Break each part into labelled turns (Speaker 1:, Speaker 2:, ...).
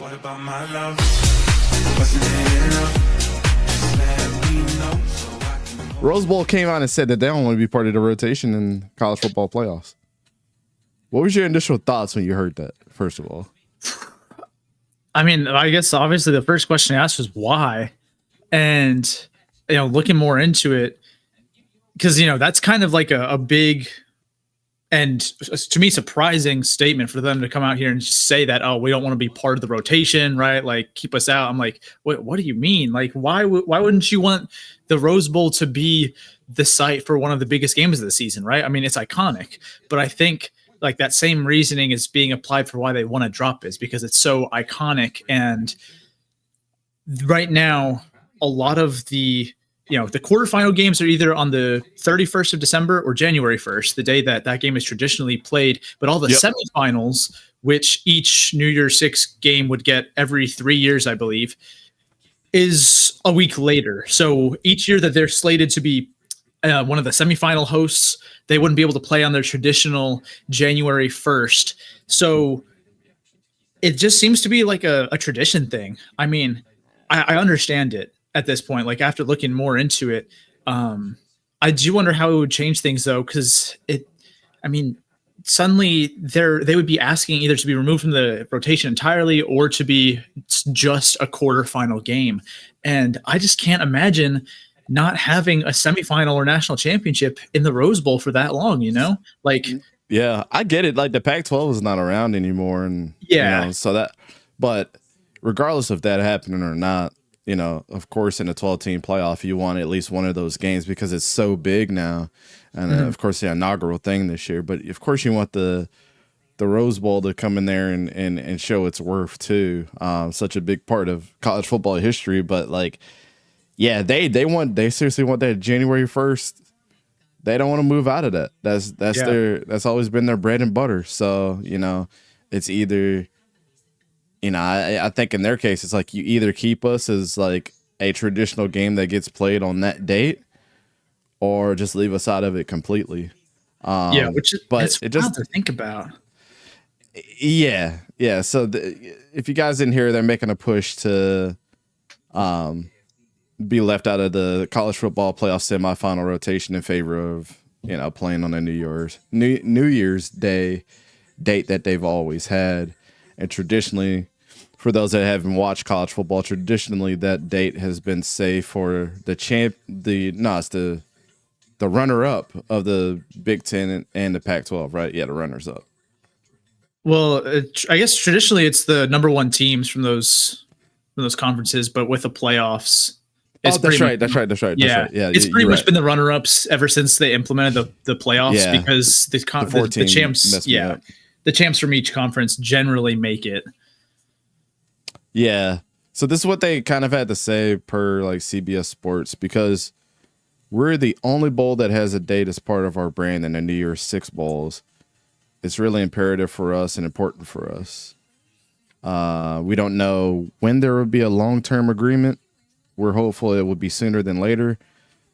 Speaker 1: What about my love? Wasn't it enough? Just let me know so I can hold.
Speaker 2: Rose Bowl came out and said that they don't want to be part of the rotation in college football playoffs. What was your initial thoughts when you heard that, first of all?
Speaker 3: I mean, I guess obviously the first question I asked was why. And, looking more into it, because, that's kind of like a big and to me surprising statement for them to come out here and just say that, oh, we don't want to be part of the rotation, right? Like, keep us out. I'm like, what do you mean? Like, why wouldn't you want the Rose Bowl to be the site for one of the biggest games of the season, right? I mean, it's iconic, but I think like that same reasoning is being applied for why they want to drop is because it's so iconic. And right now, a lot of the quarterfinal games are either on the 31st of December or January 1st, the day that game is traditionally played. But all the semifinals, which each New Year's Six game would get every 3 years, I believe, is a week later. So each year that they're slated to be one of the semifinal hosts, they wouldn't be able to play on their traditional January 1st. So it just seems to be like a tradition thing. I mean, I understand it at this point, like after looking more into it. I do wonder how it would change things though, because suddenly they would be asking either to be removed from the rotation entirely or to be just a quarterfinal game. And I just can't imagine not having a semifinal or national championship in the Rose Bowl for that long, like,
Speaker 2: yeah, I get it. Like the Pac-12 is not around anymore. And but regardless of that happening or not, of course, in a 12-team playoff, you want at least one of those games because it's so big now. And of course, the inaugural thing this year. But of course, you want the Rose Bowl to come in there and show its worth too. Such a big part of college football history. But like, yeah, they seriously want that January 1st. They don't want to move out of that. That's always been their bread and butter. So, it's either, I think in their case, it's like you either keep us as like a traditional game that gets played on that date or just leave us out of it completely.
Speaker 3: It's wild to think about.
Speaker 2: Yeah. Yeah. So if you guys didn't hear, they're making a push to, be left out of the college football playoff semifinal rotation in favor of, playing on a New Year's Day date that they've always had. And traditionally, for those that haven't watched college football, traditionally that date has been safe for the runner-up of the Big Ten and the Pac-12, right? Yeah, the runners-up.
Speaker 3: Well, I guess traditionally it's the number one teams from those conferences, but with the playoffs.
Speaker 2: That's right. Yeah,
Speaker 3: it's pretty much been the runner-ups ever since they implemented the playoffs because the champs, the champs from each conference generally make it.
Speaker 2: Yeah. So this is what they kind of had to say per like CBS Sports, because we're the only bowl that has a date as part of our brand in the New Year's Six bowls. It's really imperative for us and important for us. We don't know when there will be a long-term agreement. We're hopeful it would be sooner than later,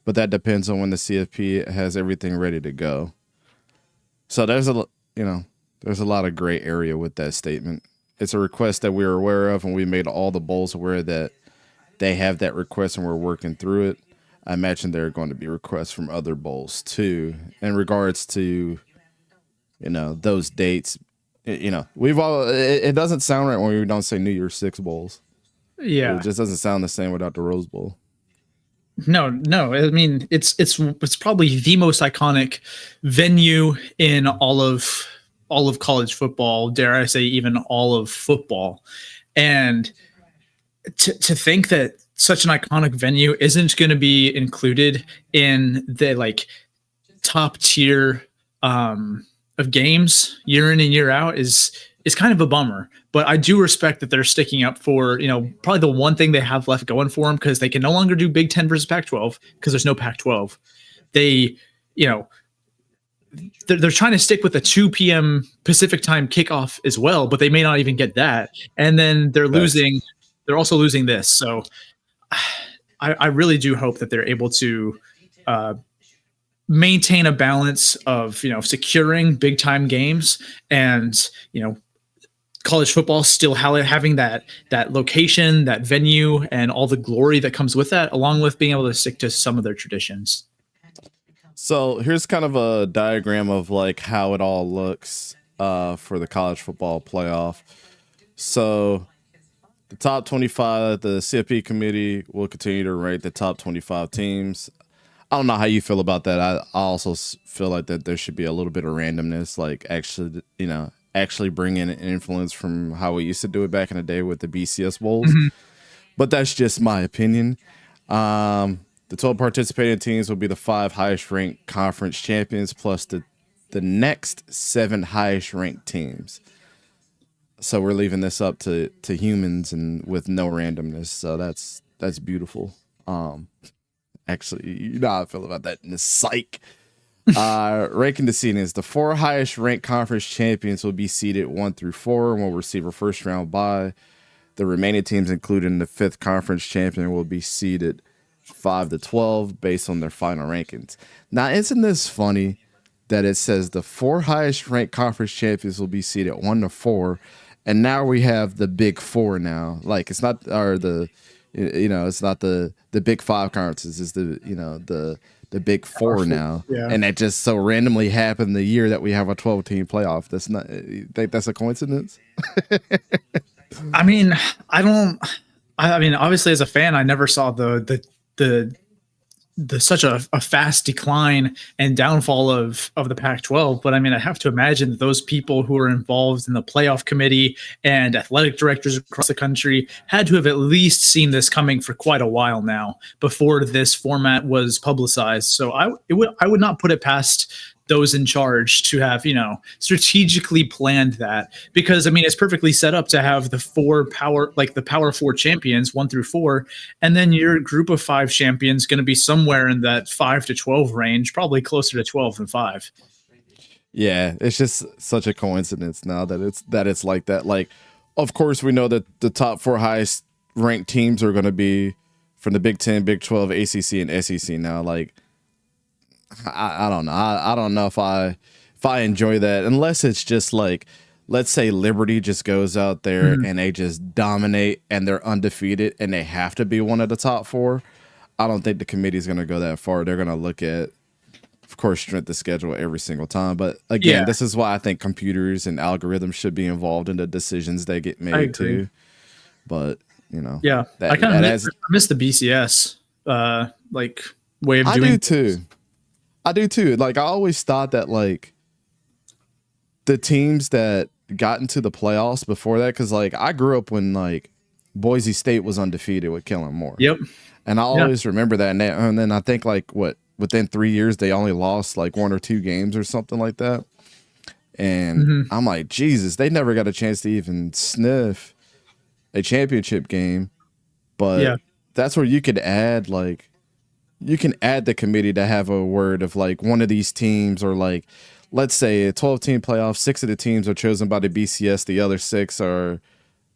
Speaker 2: but that depends on when the CFP has everything ready to go. So there's a lot of gray area with that statement. It's a request that we're aware of, and we made all the bowls aware that they have that request, and we're working through it. I imagine there are going to be requests from other bowls too in regards to, those dates. It doesn't sound right when we don't say New Year's Six bowls.
Speaker 3: Yeah,
Speaker 2: it just doesn't sound the same without the Rose Bowl.
Speaker 3: No. I mean, it's probably the most iconic venue in all of college football. Dare I say, even all of football. And to think that such an iconic venue isn't going to be included in the like top tier of games year in and year out is kind of a bummer. But I do respect that they're sticking up for, probably the one thing they have left going for them, because they can no longer do Big Ten versus Pac-12 because there's no Pac-12. They, they're trying to stick with the 2 p.m. Pacific time kickoff as well, but they may not even get that. And then they're also losing this. So I really do hope that they're able to maintain a balance of, securing big time games and, college football still having that location, that venue, and all the glory that comes with that, along with being able to stick to some of their traditions.
Speaker 2: So here's kind of a diagram of like how it all looks for the college football playoff. So the top 25, the CFP committee will continue to rate the top 25 teams. I don't know how you feel about that. I also feel like that there should be a little bit of randomness, like actually bring in an influence from how we used to do it back in the day with the BCS bowls.
Speaker 3: Mm-hmm.
Speaker 2: But that's just my opinion. The total participating teams will be the 5 highest ranked conference champions plus the next 7 highest ranked teams. So we're leaving this up to humans and with no randomness. So that's beautiful. Actually, you know how I feel about that in the psych. Ranking the seedings, the 4 highest ranked conference champions will be seeded 1 through 4 and will receive a first round bye. The remaining teams, including the 5th conference champion, will be seeded 5 to 12 based on their final rankings. Now, isn't this funny that it says the 4 highest ranked conference champions will be seeded 1 to 4, and now we have the Big 4 now. Like it's not it's not the Big 5 conferences. It's the Big 4 now,
Speaker 3: yeah.
Speaker 2: And that just so randomly happened the year that we have a 12-team playoff. That's not. You think that's a coincidence?
Speaker 3: I mean, obviously as a fan, I never saw the such a fast decline and downfall of the Pac-12. But I mean, I have to imagine that those people who are involved in the playoff committee and athletic directors across the country had to have at least seen this coming for quite a while now before this format was publicized. So I would not put it past those in charge to have, strategically planned that, because I mean, it's perfectly set up to have the power 4 champions 1 through 4. And then your group of 5 champions going to be somewhere in that 5 to 12 range, probably closer to 12 than 5.
Speaker 2: Yeah. It's just such a coincidence now that it's like that. Like, of course we know that the top 4 highest ranked teams are going to be from the Big 10, Big 12, ACC and SEC now. Like, I don't know. I don't know if I enjoy that, unless it's just like, let's say Liberty just goes out there and they just dominate and they're undefeated and they have to be one of the top 4. I don't think the committee's going to go that far. They're going to look at, of course, strength of schedule every single time. But again, This is why I think computers and algorithms should be involved in the decisions that get made too. But
Speaker 3: I kind of miss the BCS way of doing.
Speaker 2: I do too. Like, I always thought that like the teams that got into the playoffs before that, because like I grew up when like Boise State was undefeated with Kellen Moore.
Speaker 3: Yep.
Speaker 2: And I always remember that. And then I think like within 3 years they only lost like 1 or 2 games or something like that. And I'm like, Jesus, they never got a chance to even sniff a championship game. But that's where you could add like. You can add the committee to have a word of like one of these teams, or like, let's say a 12-team playoff, 6 of the teams are chosen by the BCS, the other 6 are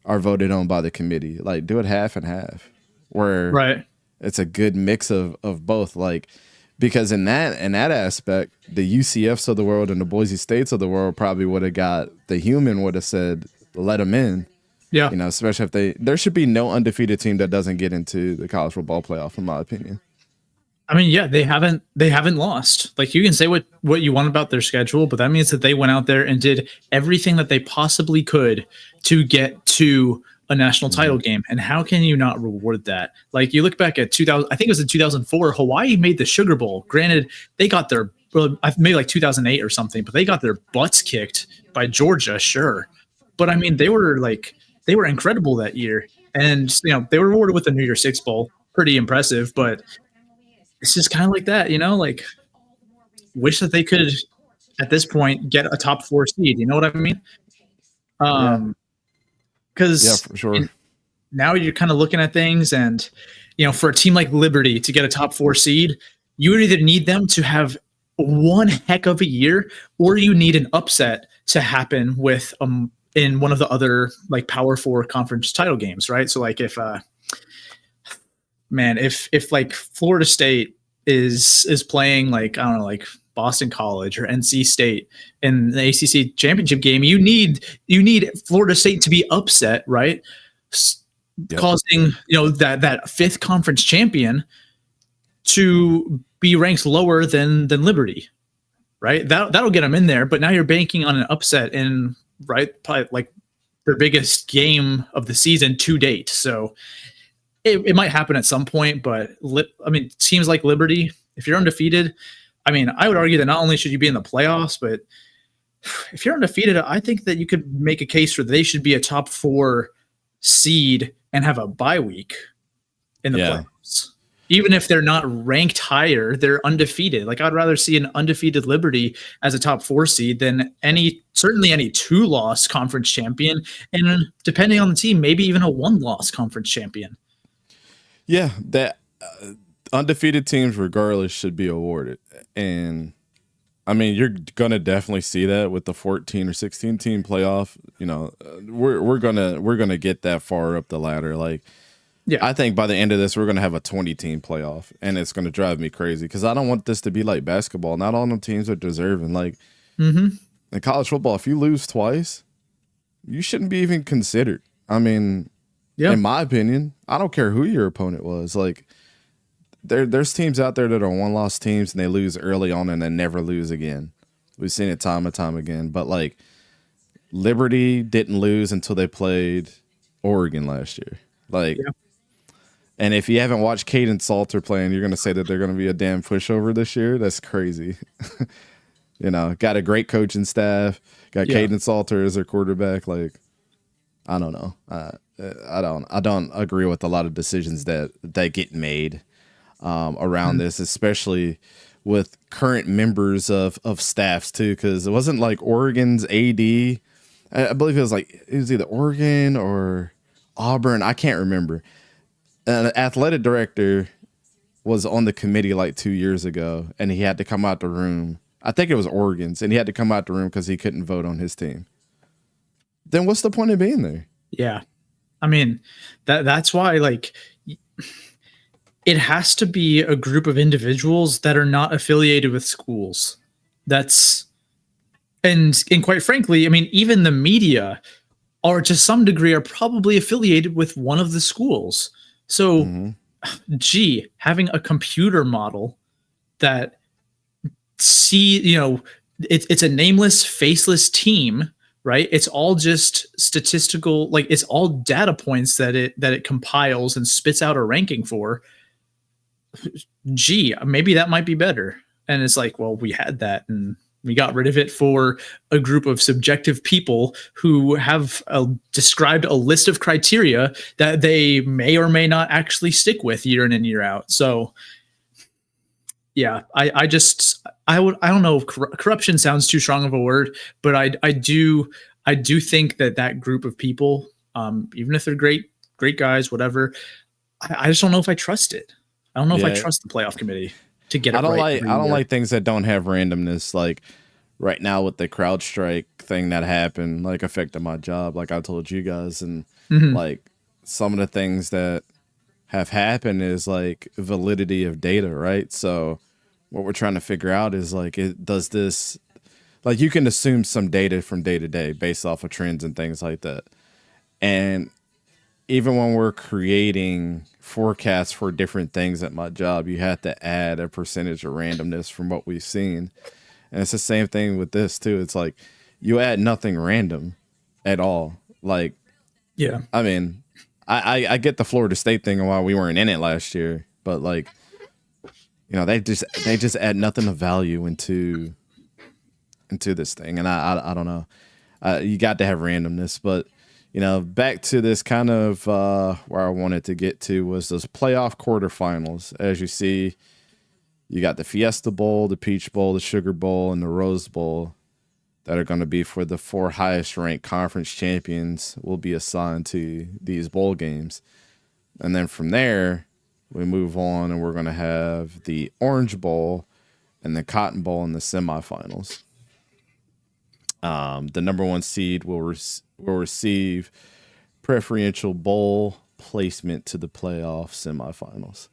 Speaker 2: voted on by the committee. Like, do it half and half, where it's a good mix of both. Like, because in that aspect, the UCFs of the world and the Boise States of the world probably would have got, the human would have said, let them in.
Speaker 3: Yeah,
Speaker 2: especially if there should be no undefeated team that doesn't get into the college football playoff, in my opinion.
Speaker 3: I mean, they haven't lost. Like, you can say what you want about their schedule, but that means that they went out there and did everything that they possibly could to get to a national title game. And how can you not reward that? Like, you look back at 2000, I think it was in 2004, Hawaii made the Sugar Bowl. Granted, they got maybe like 2008 or something, but they got their butts kicked by Georgia, sure. But I mean, they were incredible that year. And, they were rewarded with the New Year's Six Bowl. Pretty impressive, but it's just kind of like that, like, wish that they could, at this point, get a top 4 seed. You know what I mean? Because
Speaker 2: for sure.
Speaker 3: Now you're kind of looking at things, and, for a team like Liberty to get a top 4 seed, you would either need them to have one heck of a year, or you need an upset to happen with in one of the other like Power 4 conference title games, right? So like if like Florida State is playing like, I don't know, like Boston College or NC State in the ACC championship game, you need Florida State to be upset, right?
Speaker 2: Yep.
Speaker 3: Causing that fifth conference champion to be ranked lower than Liberty, right? That'll get them in there. But now you're banking on an upset in probably like their biggest game of the season to date. So it might happen at some point. But teams like Liberty, if you're undefeated, I mean, I would argue that not only should you be in the playoffs, but if you're undefeated, I think that you could make a case for they should be a top 4 seed and have a bye week in the playoffs. Even if they're not ranked higher, they're undefeated. Like, I'd rather see an undefeated Liberty as a top 4 seed than certainly any 2-loss conference champion. And depending on the team, maybe even a 1-loss conference champion.
Speaker 2: Yeah, that undefeated teams regardless should be awarded. And I mean, you're gonna definitely see that with the 14 or 16 team playoff. We're gonna get that far up the ladder. Like, yeah, I think by the end of this, we're gonna have a 20 team playoff, and it's gonna drive me crazy because I don't want this to be like basketball. Not all them teams are deserving. Like, in college football, if you lose twice, you shouldn't be even considered. I mean, in my opinion, I don't care who your opponent was. Like, there's teams out there that are 1-loss teams and they lose early on and then never lose again. We've seen it time and time again. But like, Liberty didn't lose until they played Oregon last year. Like, and if you haven't watched Caden Salter playing, you're gonna say that they're gonna be a damn pushover this year. That's crazy. Got a great coaching staff. Got Caden Salter as their quarterback. Like, I don't know. I don't agree with a lot of decisions that get made around this, especially with current members of staffs too, because it wasn't like Oregon's AD. I believe it was either Oregon or Auburn. I can't remember. An athletic director was on the committee like 2 years ago, and he had to come out the room. I think it was Oregon's, and he had to come out the room because he couldn't vote on his team. Then what's the point of being there? Yeah.
Speaker 3: I mean, that's why, like, it has to be a group of individuals that are not affiliated with schools. And quite frankly, I mean, even the media are to some degree are probably affiliated with one of the schools. So, having a computer model that it's a nameless, faceless team, right? It's all just statistical, like, it's all data points that it compiles and spits out a ranking for. Maybe that might be better. And it's like, well, we had that and we got rid of it for a group of subjective people who have described a list of criteria that they may or may not actually stick with year in and year out. So yeah, I don't know. Corruption sounds too strong of a word, but I do think that group of people, even if they're great guys, whatever, I just don't know if I trust it. I don't know if I trust the playoff committee to get it right.
Speaker 2: I don't like things that don't have randomness. Like right now with the CrowdStrike thing that happened, like, affected my job, like I told you guys, and like some of the things that have happened is like validity of data, right? So what we're trying to figure out is like, does this, like, you can assume some data from day to day based off of trends and things like that. And even when we're creating forecasts for different things at my job, you have to add a percentage of randomness from what we've seen. And it's the same thing with this too. It's like, you add nothing random at all. Like, yeah, I mean, I get the Florida State thing and why we weren't in it last year, but like, they just add nothing of value into this thing. And I don't know. You got to have randomness, but back to this kind of where I wanted to get to was those playoff quarterfinals. As you see, you got the Fiesta Bowl, the Peach Bowl, the Sugar Bowl, and the Rose Bowl that are going to be for the 4 highest ranked conference champions will be assigned to these bowl games. And then from there, we move on and we're going to have the Orange Bowl and the Cotton Bowl in the semifinals. The number 1 seed will receive preferential bowl placement to the playoff semifinals.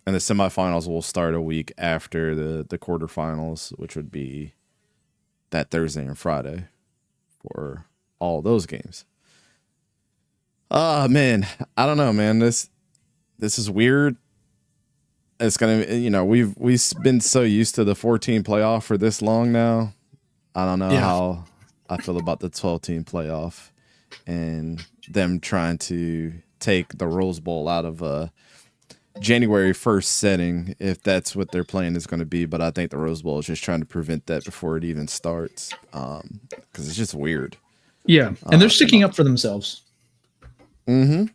Speaker 2: And the semifinals will start a week after the quarterfinals, which would be that Thursday and Friday for all those games. Man, I don't know, man. This is weird. It's gonna, we've been so used to the 14 playoff for this long now. I don't know how I feel about the 12-team playoff and them trying to take the Rose Bowl out of a January 1st setting, if that's what their plan is going to be. But I think the Rose Bowl is just trying to prevent that before it even starts, because it's just weird.
Speaker 3: Yeah, and they're sticking up for themselves.
Speaker 2: Mm-hmm.